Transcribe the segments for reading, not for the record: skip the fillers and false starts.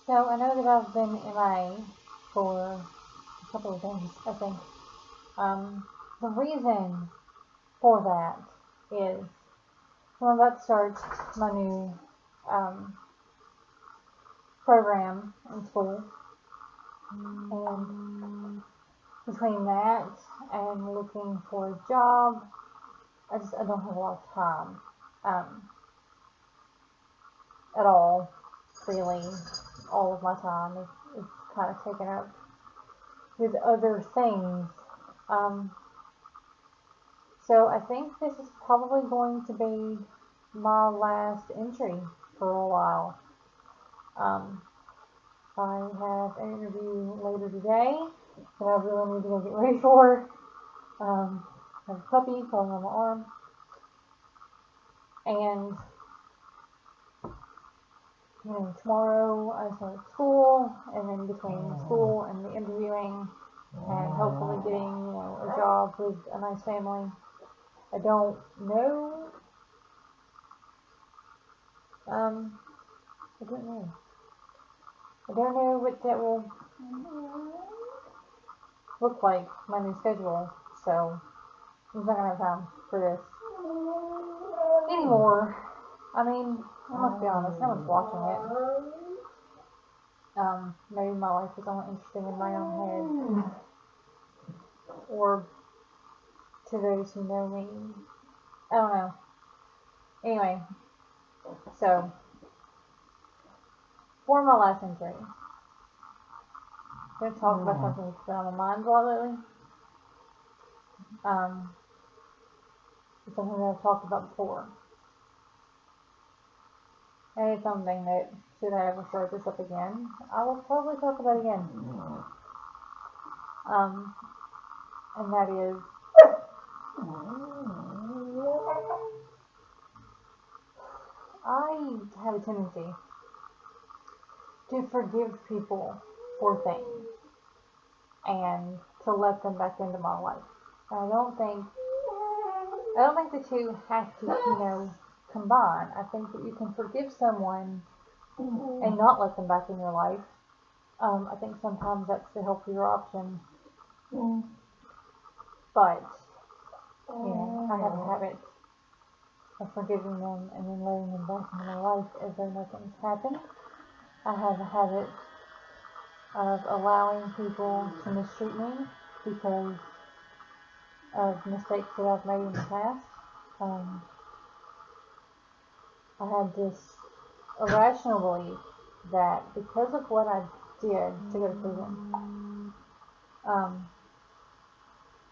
So I know that I've been MIA for a couple of days, I think. The reason for that is I'm about to start my new um, program in school, and between that and looking for a job, I don't have a lot of time um, at all. Really, all of my time is kind of taken up with other things. Um, so I think this is probably going to be my last entry for a while. Um, I have an interview later today that I really need to go get ready for. I have a puppy crawling on my arm, and tomorrow I start school, and then between school and the interviewing, and hopefully getting a job with a nice family. I don't know. Um, I don't know. I don't know what that will look like, my new schedule. So I'm not gonna have time for this anymore. I mean, I must be honest. No one's watching it. Maybe my life is only interesting in my own head, or to those who know me. I don't know. Anyway, so for my last entry, I'm gonna talk about something that's been on my mind a lot lately. Um, it's something that I've talked about before, and it's something that should I ever start this up again, I will probably talk about again. Um, and that is I have a tendency to forgive people for things and to let them back into my life. And I don't think the two have to, combine. I think that you can forgive someone and not let them back in your life. I think sometimes that's the healthier option. But, I have a habit of forgiving them and then letting them back into my life as though nothing's happened. I have a habit of allowing people to mistreat me because of mistakes that I've made in the past. Um, I had this irrational belief that because of what I did to go to prison, um,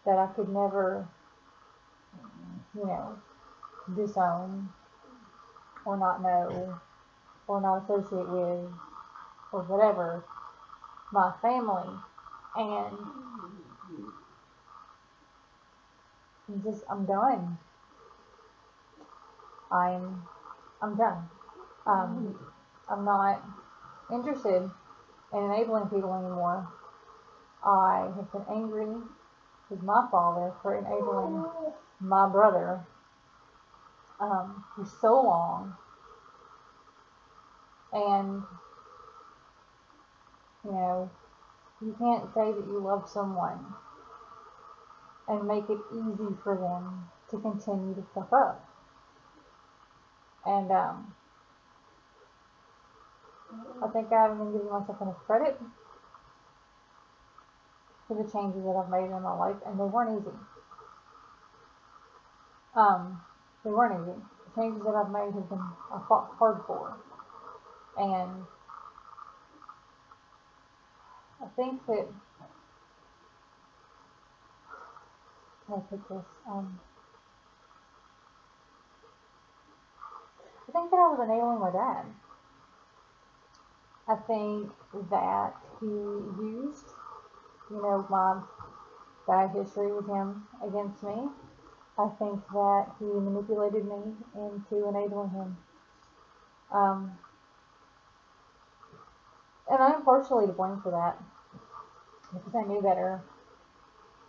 that I could never, you know, disown or not know or not associate with or whatever my family, and I'm done. I'm I'm done. Um, I'm not interested in enabling people anymore. I have been angry with my father for enabling my brother for so long, and you know, you can't say that you love someone and make it easy for them to continue to fuck up. And I think I haven't been giving myself enough credit for the changes that I've made in my life, and they weren't easy. Um, they weren't easy. The changes that I've made have been I fought hard for, and I think that how to put this. I think that I was enabling my dad. I think that he used, my bad history with him against me. I think that he manipulated me into enabling him. Um, and I'm partially to blame for that because I knew better.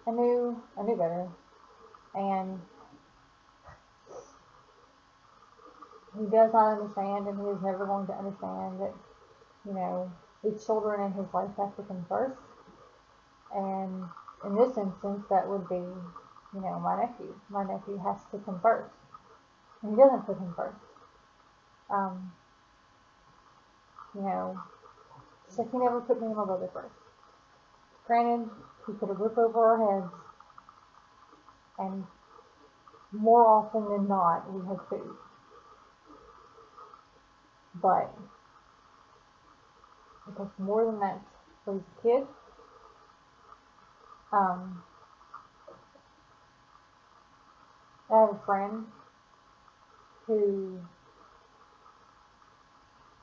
I knew better. And he does not understand, and he is never going to understand that, you know, the children in his life have to come first. And in this instance, that would be, my nephew. My nephew has to come first. And he doesn't put him first. Um, you know, just like he never put me and my brother first. Granted, he put a roof over our heads, and more often than not, we had food. But it takes more than that to raise a kid. I have a friend who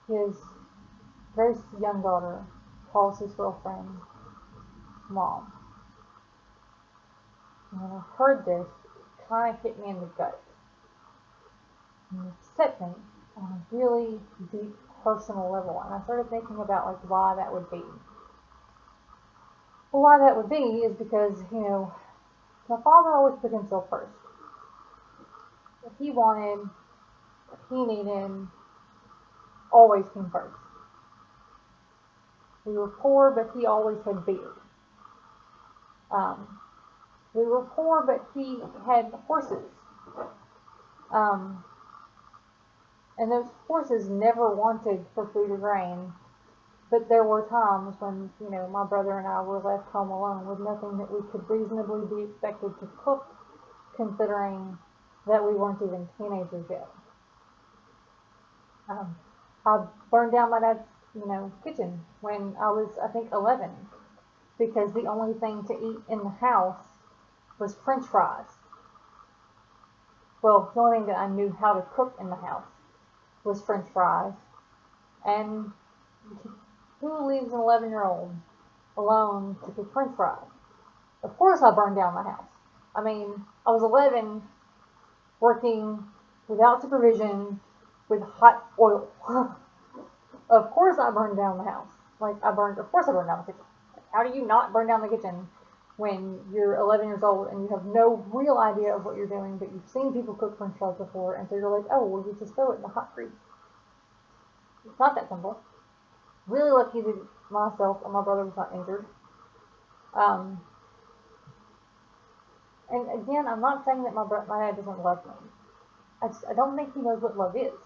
his very young daughter calls his girlfriend mom. And when I heard this, it kind of hit me in the gut. And it upset me on a really deep personal level. And I started thinking about why that would be. Well, why that would be is because, my father always put himself first. What he wanted, what he needed, always came first. We were poor, but he always had beer. We were poor, but he had horses. And those horses never wanted for food or grain. But there were times when, my brother and I were left home alone with nothing that we could reasonably be expected to cook, considering that we weren't even teenagers yet. I burned down my dad's, kitchen when I was, I think, 11, because the only thing to eat in the house was French fries. Well, the only thing that I knew how to cook in the house was French fries. And who leaves an 11-year-old alone to cook French fries? Of course I burned down the house. I mean, I was 11, working without supervision with hot oil. Of course I burned down the house. Of course I burned down the kitchen. How do you not burn down the kitchen when you're 11 years old and you have no real idea of what you're doing, but you've seen people cook French fries before, and so you're like, oh, well, you just throw it in the hot grease. It's not that simple. Really lucky that myself and my brother was not injured. And again, I'm not saying that my dad doesn't love me. I don't think he knows what love is.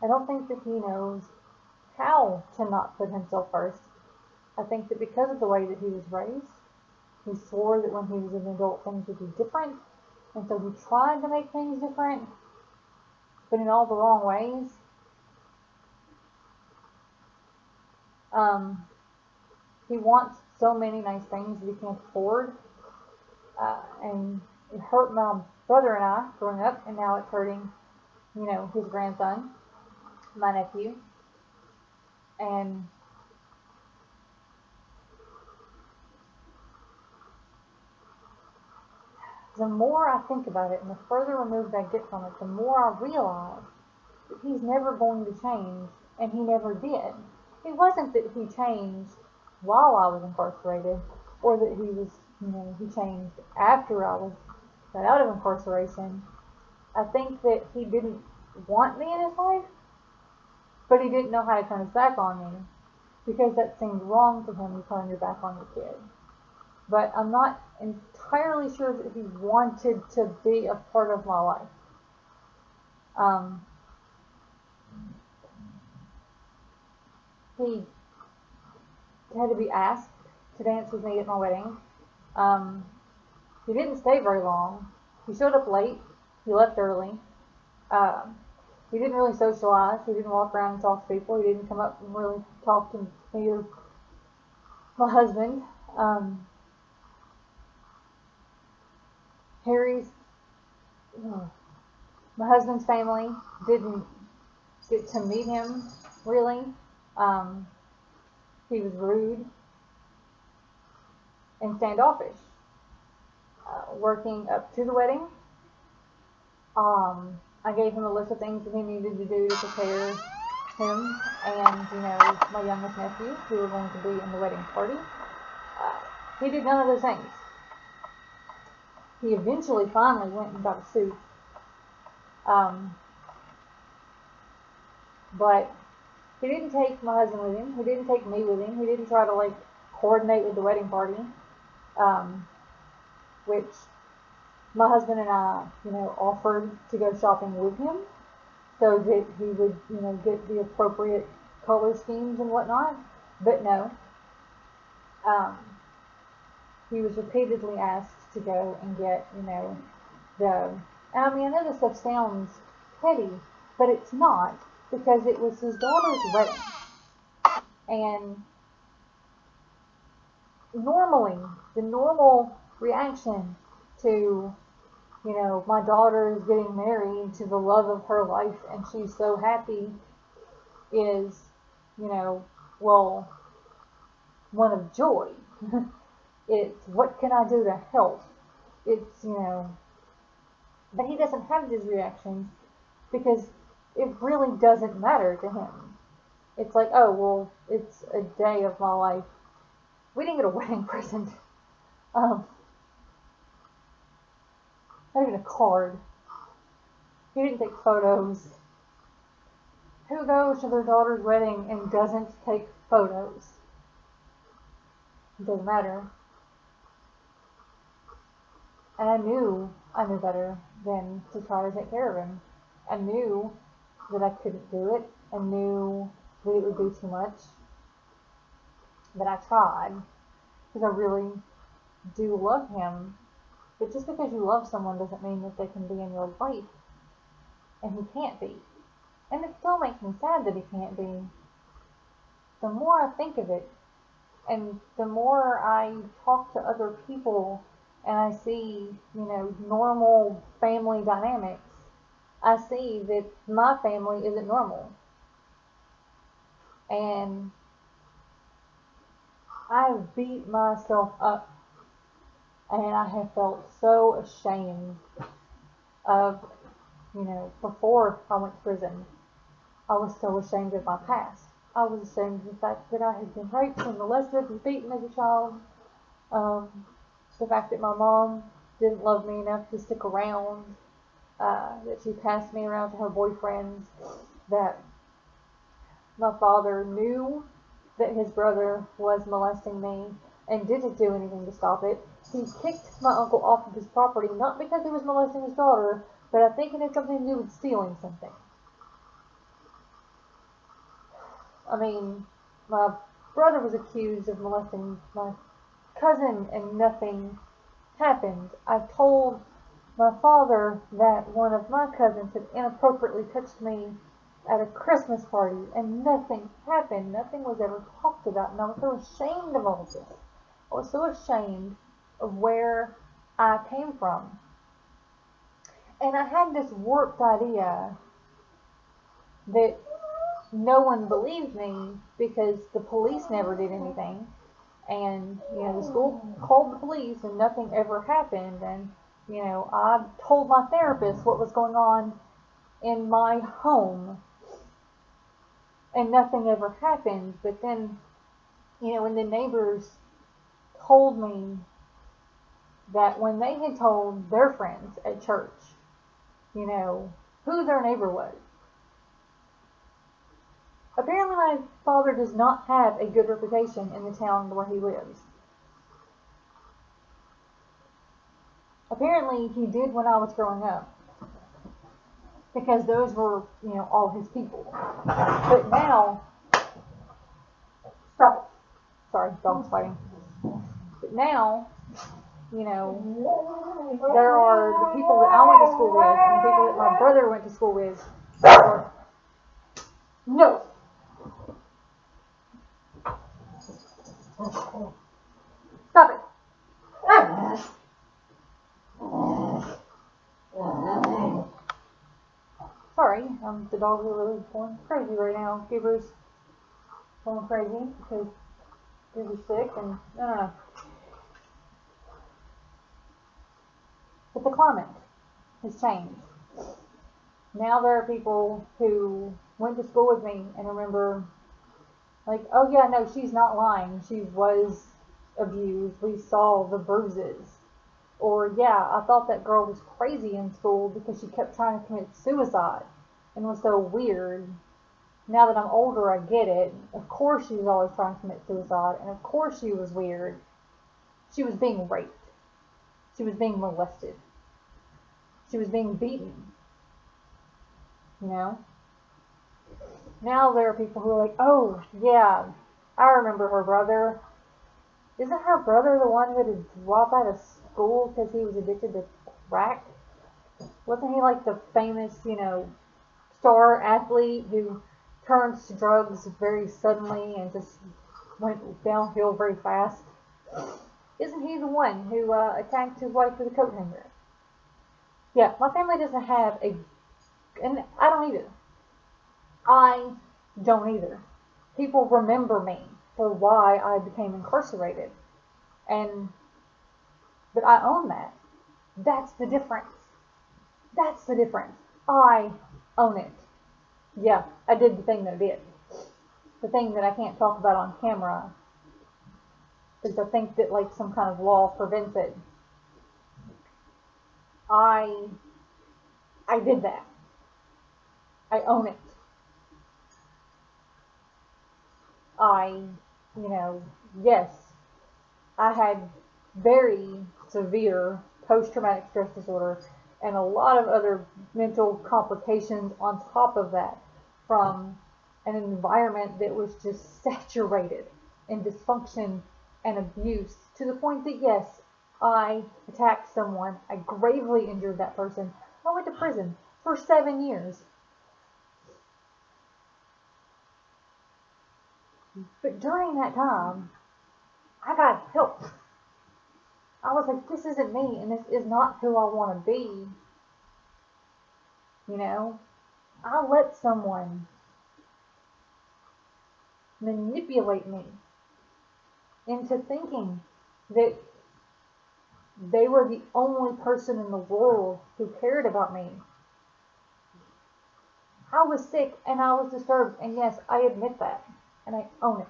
I don't think that he knows how to not put himself first. I think that because of the way that he was raised, he swore that when he was an adult things would be different, and so he tried to make things different, but in all the wrong ways. He wants so many nice things that he can't afford, and it hurt my brother and I growing up, and now it's hurting, his grandson, my nephew, and the more I think about it and the further removed I get from it, the more I realize that he's never going to change, and he never did. It wasn't that he changed while I was incarcerated, or that he was, he changed after I was got out of incarceration. I think that he didn't want me in his life, but he didn't know how to turn his back on me, because that seemed wrong to him, to turn your back on your kid. But I'm not entirely sure that he wanted to be a part of my life. He had to be asked to dance with me at my wedding. He didn't stay very long. He showed up late. He left early. He didn't really socialize. He didn't walk around and talk to people. He didn't come up and really talk to me or my husband. My husband's family didn't get to meet him, really. He was rude and standoffish. Working up to the wedding, I gave him a list of things that he needed to do to prepare him and, my youngest nephew, who were going to be in the wedding party. He did none of those things. He eventually finally went and got a suit. But He didn't take my husband with him. He didn't take me with him. He didn't try to like coordinate with the wedding party, which my husband and I, offered to go shopping with him so that he would, get the appropriate color schemes and whatnot. But no, um, he was repeatedly asked to go and get, the. And I mean, I know this stuff sounds petty, but it's not, because it was his daughter's wedding. And normally, the normal reaction to, my daughter is getting married to the love of her life and she's so happy is, well, one of joy. It's, what can I do to help? It's, but he doesn't have these reactions because it really doesn't matter to him. It's like, oh, well, it's a day of my life. We didn't get a wedding present. Not even a card. He didn't take photos. Who goes to their daughter's wedding and doesn't take photos? It doesn't matter. And I knew better than to try to take care of him. I knew that I couldn't do it. I knew that it would be too much. But I tried, because I really do love him. But just because you love someone doesn't mean that they can be in your life. And he can't be. And it still makes me sad that he can't be. The more I think of it, and the more I talk to other people, and I see, normal family dynamics, I see that my family isn't normal. And I've beat myself up, and I have felt so ashamed of, before I went to prison, I was so ashamed of my past. I was ashamed of the fact that I had been raped and molested and beaten as a child. The fact that my mom didn't love me enough to stick around, that she passed me around to her boyfriends, that my father knew that his brother was molesting me and didn't do anything to stop it. He kicked my uncle off of his property, not because he was molesting his daughter, but I think it had something to do with stealing something. I mean, my brother was accused of molesting my cousin and nothing happened. I told my father that one of my cousins had inappropriately touched me at a Christmas party and nothing happened. Nothing was ever talked about, and I was so ashamed of all this. I was so ashamed of where I came from. And I had this warped idea that no one believed me because the police never did anything. And, the school called the police and nothing ever happened. And, I told my therapist what was going on in my home and nothing ever happened. But then, when the neighbors told me that when they had told their friends at church, who their neighbor was. Apparently my father does not have a good reputation in the town where he lives. Apparently he did when I was growing up. Because those were, all his people. But now, stop it. Sorry, dog's fighting. But now, there are the people that I went to school with and the people that my brother went to school with. No! Stop it! Sorry, the dogs are really going crazy right now. Giver's going crazy because Giver's sick and I don't know. But the climate has changed. Now there are people who went to school with me and remember, like, oh yeah, no, she's not lying. She was abused. We saw the bruises. Or, yeah, I thought that girl was crazy in school because she kept trying to commit suicide and was so weird. Now that I'm older, I get it. Of course she was always trying to commit suicide, and of course she was weird. She was being raped. She was being molested. She was being beaten. You know? Now there are people who are like, oh, yeah, I remember her brother. Isn't her brother the one who had to drop out of school because he was addicted to crack? Wasn't he like the famous, star athlete who turned to drugs very suddenly and just went downhill very fast? Isn't he the one who attacked his wife with a coat hanger? Yeah, my family doesn't have and I don't either. I don't either. People remember me for why I became incarcerated. And, but I own that. That's the difference. That's the difference. I own it. Yeah, I did the thing that I did. The thing that I can't talk about on camera because I think that like some kind of law prevents it. I I did that. I own it. I, yes, I had very severe post-traumatic stress disorder and a lot of other mental complications on top of that from an environment that was just saturated in dysfunction and abuse to the point that yes, I attacked someone, I gravely injured that person, I went to prison for 7 years. But during that time, I got help. I was like, this isn't me, and this is not who I want to be. You know, I let someone manipulate me into thinking that they were the only person in the world who cared about me. I was sick and I was disturbed, and yes, I admit that, and I own it.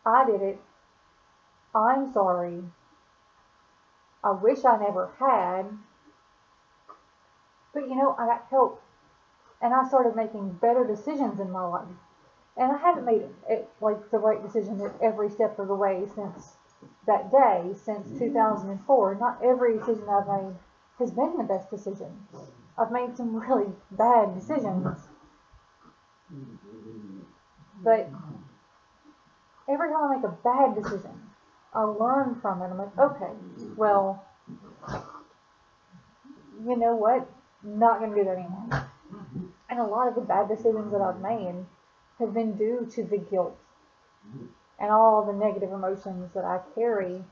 I did it. I'm sorry. I wish I never had. But I got help, and I started making better decisions in my life. And I haven't made it like the right decision at every step of the way since that day, since 2004. Not every decision I've made has been the best decision. I've made some really bad decisions. But every time I make a bad decision, I learn from it. I'm like, okay, well, you know what? Not going to do that anymore. And a lot of the bad decisions that I've made have been due to the guilt and all the negative emotions that I carry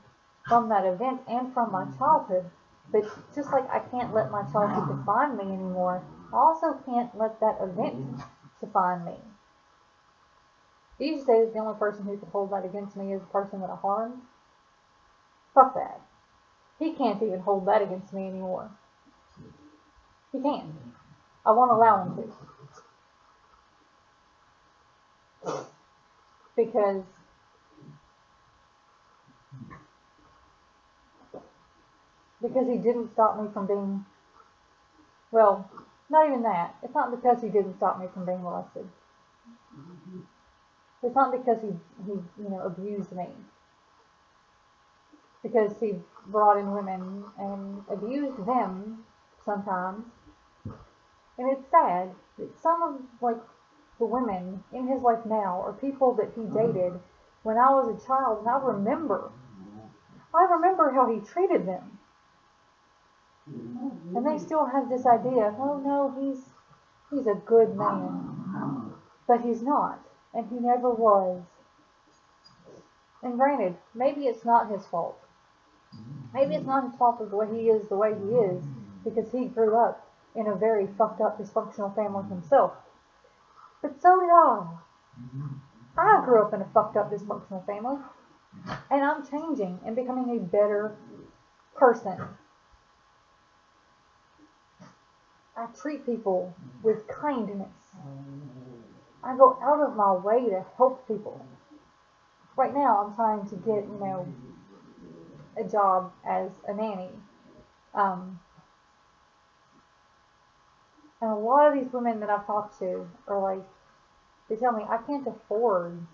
from that event and from my childhood. But just like I can't let my childhood define me anymore, I also can't let that event define me. These days, say that the only person who can hold that against me is the person that I harmed? Fuck that. He can't even hold that against me anymore. He can't. I won't allow him to. Because he didn't stop me from being, well, not even that. It's not because he didn't stop me from being molested. It's not because he abused me. Because he brought in women and abused them sometimes. And it's sad that some of the women in his life now are people that he dated when I was a child, and I remember how he treated them. And they still have this idea of, oh no, he's a good man. But he's not. And he never was. And granted, maybe it's not his fault. Maybe it's not his fault of the way he is, because he grew up in a very fucked up, dysfunctional family himself. But so did I. I grew up in a fucked up, dysfunctional family. And I'm changing and becoming a better person. I treat people with kindness. I go out of my way to help people. Right now, I'm trying to get, a job as a nanny. And a lot of these women that I've talked to are like, to tell me I can't afford,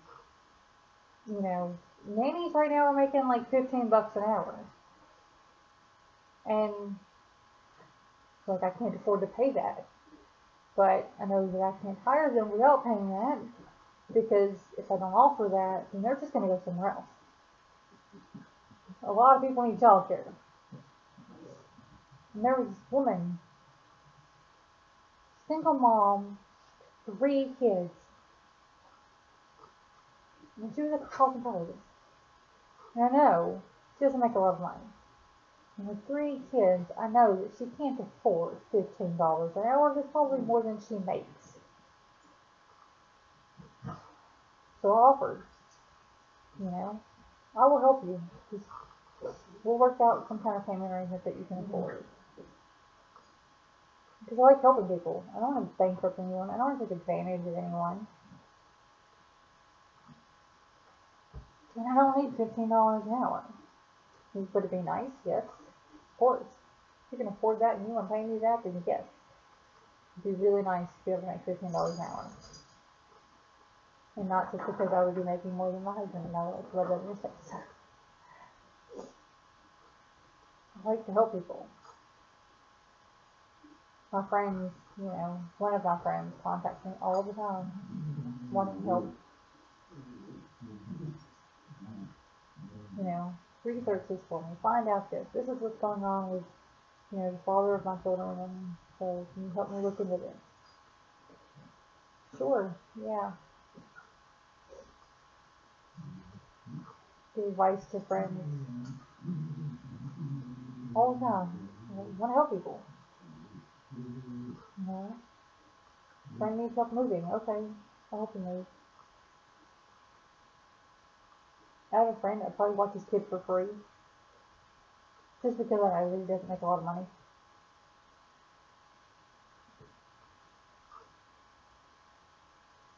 you know, nannies right now are making like $15 an hour. And like I can't afford to pay that. But I know that I can't hire them without paying that, because if I don't offer that, then they're just going to go somewhere else. A lot of people need childcare. And there was this woman, single mom, 3 kids. And she was a cosmetologist. And I know she doesn't make a lot of money. And with 3 kids, I know that she can't afford $15 an hour. That's probably more than she makes. So I offered, you know, I will help you. Just, we'll work out some kind of payment arrangement that you can afford. Because I like helping people. I don't want to bankrupt anyone. I don't want to take advantage of anyone. And I don't need $15 an hour. Would it be nice? Yes. Of course. If you can afford that and you want to pay me that, then yes. It'd be really nice to be able to make $15 an hour. And not just because I would be making more than my husband, and I would like to rub that in your face. I like to help people. My friends, you know, one of my friends contacts me all the time, wanting help. You know, research this for me, find out this. This is what's going on with, you know, the father of my children, and so can you help me look into this? Sure, yeah. Give advice to friends all the time. I want to help people. You know? Friend needs help moving. Okay, I'll help you move. I have a friend that probably watches kids for free. Just because I know that he doesn't make a lot of money.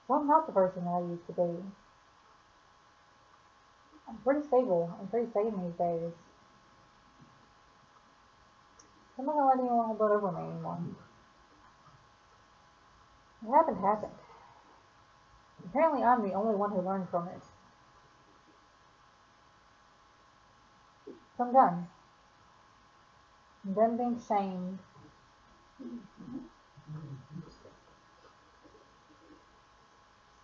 So I'm not the person that I used to be. I'm pretty stable and pretty sane these days. I'm not gonna let anyone hold that over me anymore. What happened. Apparently I'm the only one who learned from it. So I'm done. I'm done being shamed.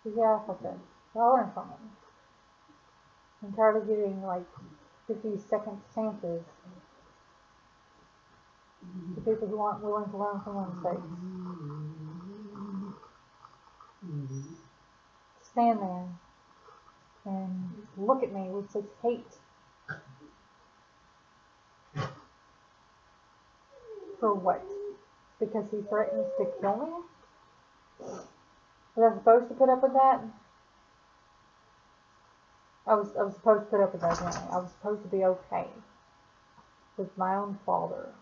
So yeah, fuck it. So I learned from it. I'm tired of giving like 50-second chances to people who aren't willing to learn from their mistakes. Stand there and look at me with such hate. For what? Because he threatens to kill me? Was I supposed to put up with that? I was supposed to put up with that, wasn't I? I was supposed to be okay with my own father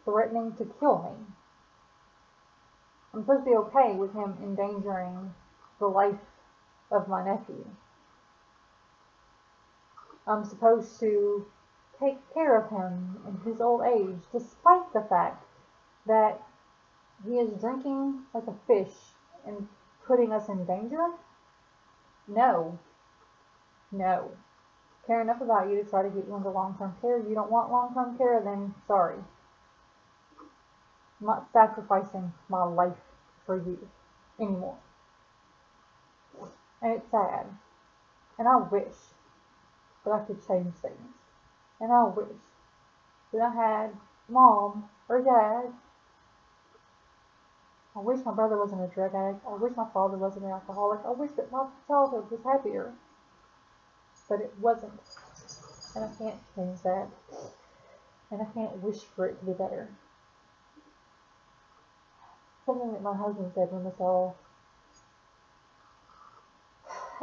threatening to kill me. I'm supposed to be okay with him endangering the life of my nephew. I'm supposed to take care of him in his old age, despite the fact that he is drinking like a fish and putting us in danger? No. No. Care enough about you to try to get you into long-term care. You don't want long-term care, then sorry. I'm not sacrificing my life for you anymore. And it's sad. And I wish that I could change things. And I wish that I had mom or dad. I wish my brother wasn't a drug addict. I wish my father wasn't an alcoholic. I wish that my childhood was happier. But it wasn't. And I can't change that. And I can't wish for it to be better. Something that my husband said when this all,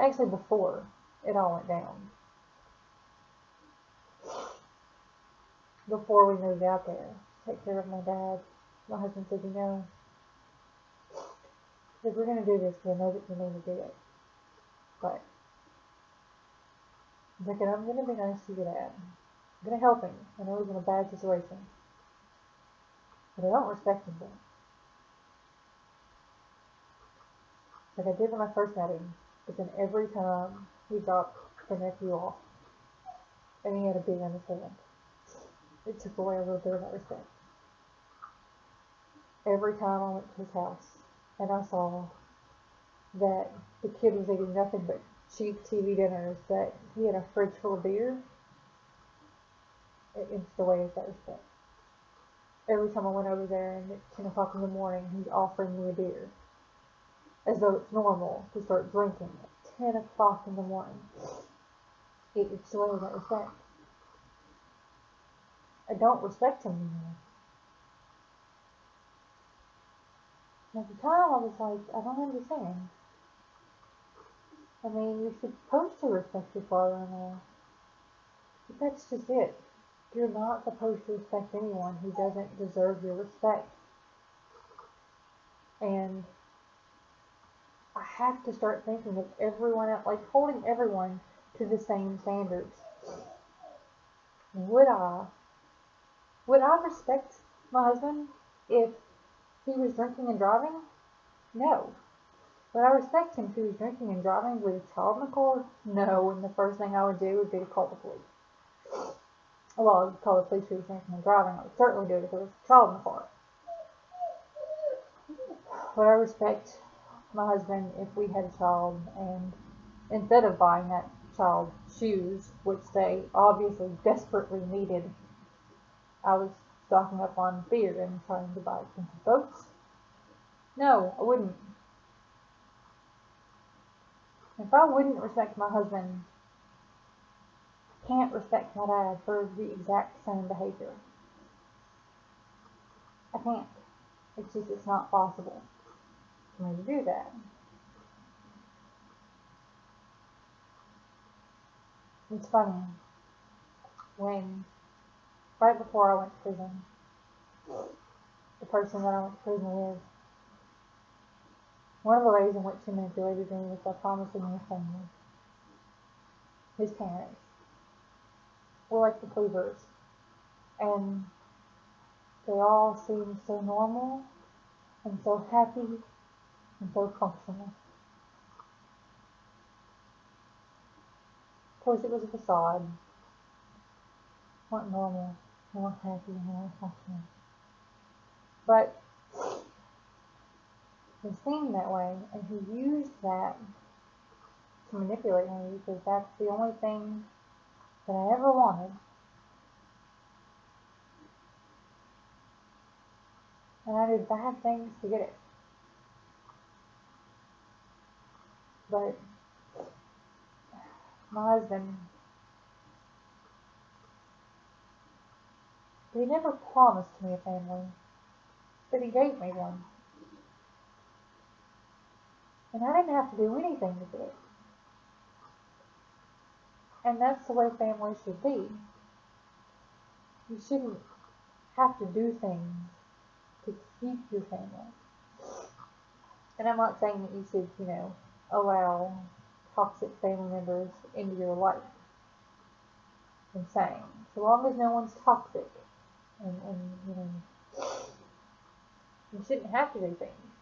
actually before it all went down. Before we moved out there to take care of my dad, my husband said, you know, if we're going to do this, we know that we need to do it. But I'm going to be nice to your dad. I'm going to help him. I know he's in a bad situation. But I don't respect him then. like I did when I first met him. But then every time he dropped the nephew off, and he had a beer in his hand, it took away a little bit of that respect. Every time I went to his house and I saw that the kid was eating nothing but cheap TV dinners, that he had a fridge full of beer, it inched away that respect. Every time I went over there and at 10 o'clock in the morning, he's offering me a beer, as though it's normal to start drinking at 10 o'clock in the morning. It inched away that respect. I don't respect him anymore. And at the time, I was like, I don't understand. I mean, you're supposed to respect your father-in-law. But that's just it. You're not supposed to respect anyone who doesn't deserve your respect. And I have to start thinking of everyone else, like holding everyone to the same standards. Would I respect my husband if he was drinking and driving? No. Would I respect him if he was drinking and driving with a child in the car? No, and the first thing I would do would be to call the police. Well, I would call the police if he was drinking and driving. I would certainly do it if there was a child in the car. Would I respect my husband if we had a child and instead of buying that child shoes, which they obviously desperately needed, I was stocking up on beer and trying to buy expensive boats? No, I wouldn't. If I wouldn't respect my husband, I can't respect my dad for the exact same behavior. I can't. It's not possible for me to do that. It's funny. When, right before I went to prison, the person that I went to prison with, one of the ways in which he manipulated me was by promising me a family. His parents were like the Cleavers, and they all seemed so normal and so happy and so functional. Of course, it was a facade. They weren't normal, they weren't happy, and they weren't functional. But he seemed that way, and he used that to manipulate me because that's the only thing that I ever wanted. And I did bad things to get it. But my husband, he never promised me a family, but he gave me one. And I didn't have to do anything to get it. And that's the way families should be. You shouldn't have to do things to keep your family. And I'm not saying that you should, allow toxic family members into your life. I'm saying, so long as no one's toxic, and you shouldn't have to do things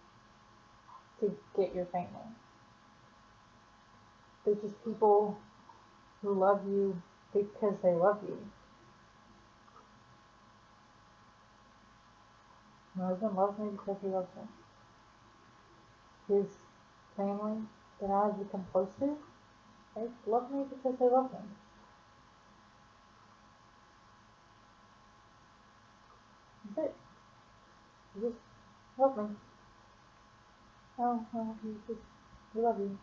to get your family. They're just people who love you because they love you. My husband loves me because he loves me. His family that I've become close to, they love me because they love me. That's it. They just love me. Oh, well, we love you.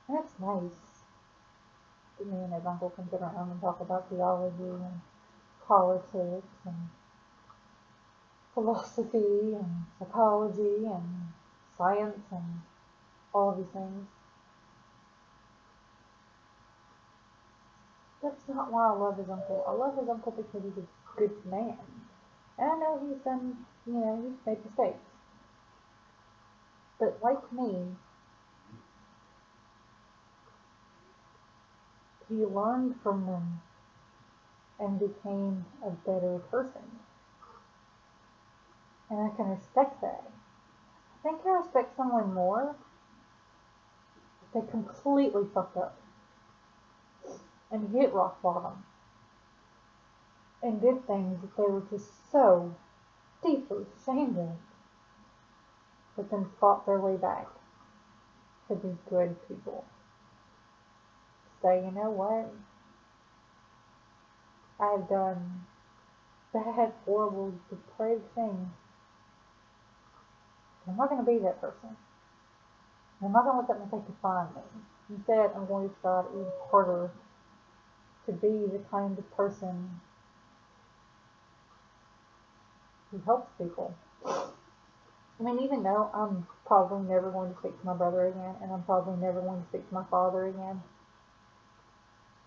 And that's nice. That me and his uncle can sit around and talk about theology and politics and philosophy and psychology and science and all of these things. That's not why I love his uncle. I love his uncle because he's a good man. And I know he's made mistakes. But like me, he learned from them and became a better person. And I can respect that. I think I respect someone more if they completely fucked up and hit rock bottom and did things that they were just so deeply ashamed of, but then fought their way back to be good people. Say, you know what? I have done bad, horrible, depraved things. I'm not going to be that person. I'm not going to let that mistake define me. Instead, I'm going to try even harder to be the kind of person who helps people. I mean, even though I'm probably never going to speak to my brother again, and I'm probably never going to speak to my father again,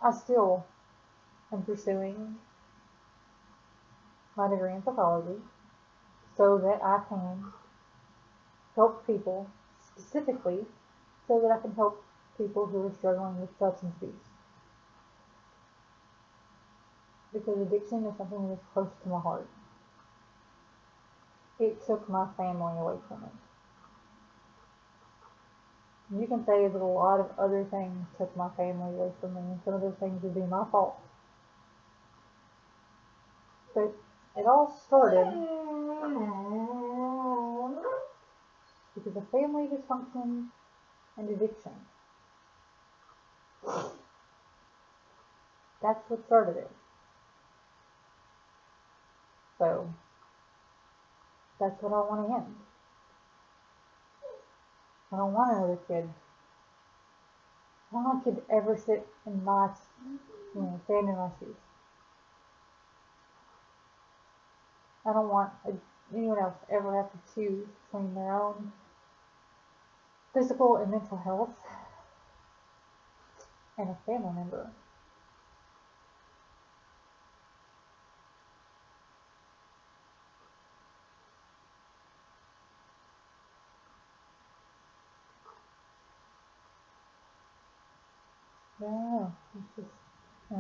I still am pursuing my degree in psychology so that I can help people, specifically so that I can help people who are struggling with substance abuse. Because addiction is something that is close to my heart. It took my family away from me. You can say that a lot of other things took my family away from me, and some of those things would be my fault. But it all started because of family dysfunction and addiction. That's what started it. So, that's what I want to end. I don't want another kid. I don't want a kid to ever sit in my, stand in my shoes. I don't want anyone else to ever have to choose between their own physical and mental health and a family member. Yeah, it's just, I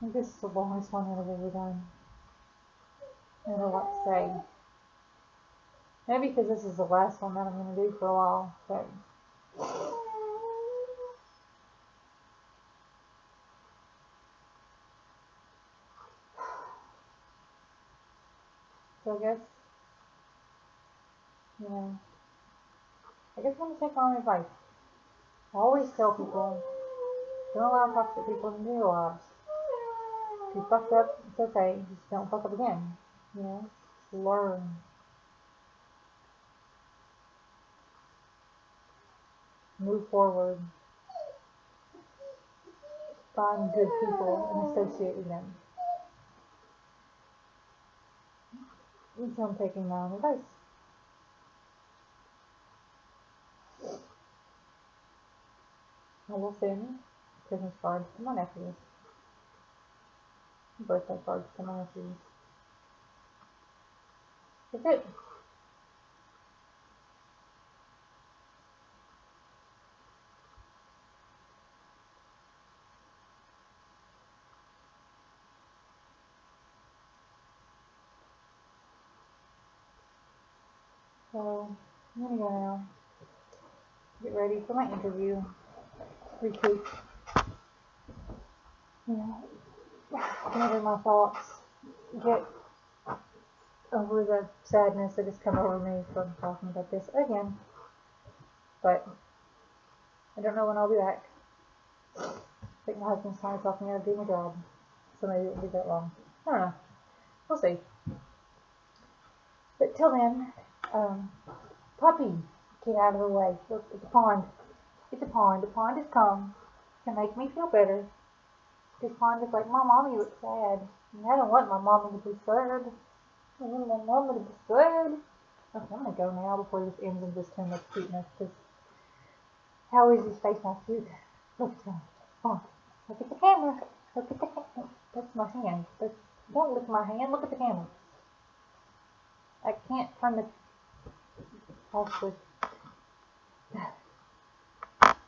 think this is the longest one that I've ever done. I don't know what to say. Maybe because this is the last one that I'm going to do for a while, but so I guess I'm going to take my own advice. I always tell people, don't allow toxic people into your lives. If you fucked up, it's okay. Just don't fuck up again. Just learn. Move forward. Find good people and associate with them. And so I'm taking my own advice. I will send Christmas cards to my nephews. Birthday cards to my nephews. That's it. So, I'm gonna go now. Get ready for my interview. Recoup. Gather my thoughts. Get over the sadness that has come over me from talking about this again. But I don't know when I'll be back. I think my husband's trying to talk me out of doing my job. So maybe it won't be that long. I don't know. We'll see. But till then, puppy, get out of the way. Look, it's a pond. It's a pond. The pond has come to make me feel better. This pond is like, my mommy looks sad. And I don't want my mommy to be sad. I want my mommy to be sad. Okay, I'm going to go now before this ends in just too much cuteness. Because how is his face not cute? Look at him. Oh, look at the camera. Look at the camera. That's my hand. Don't look at my hand. Look at the camera. I can't turn the off with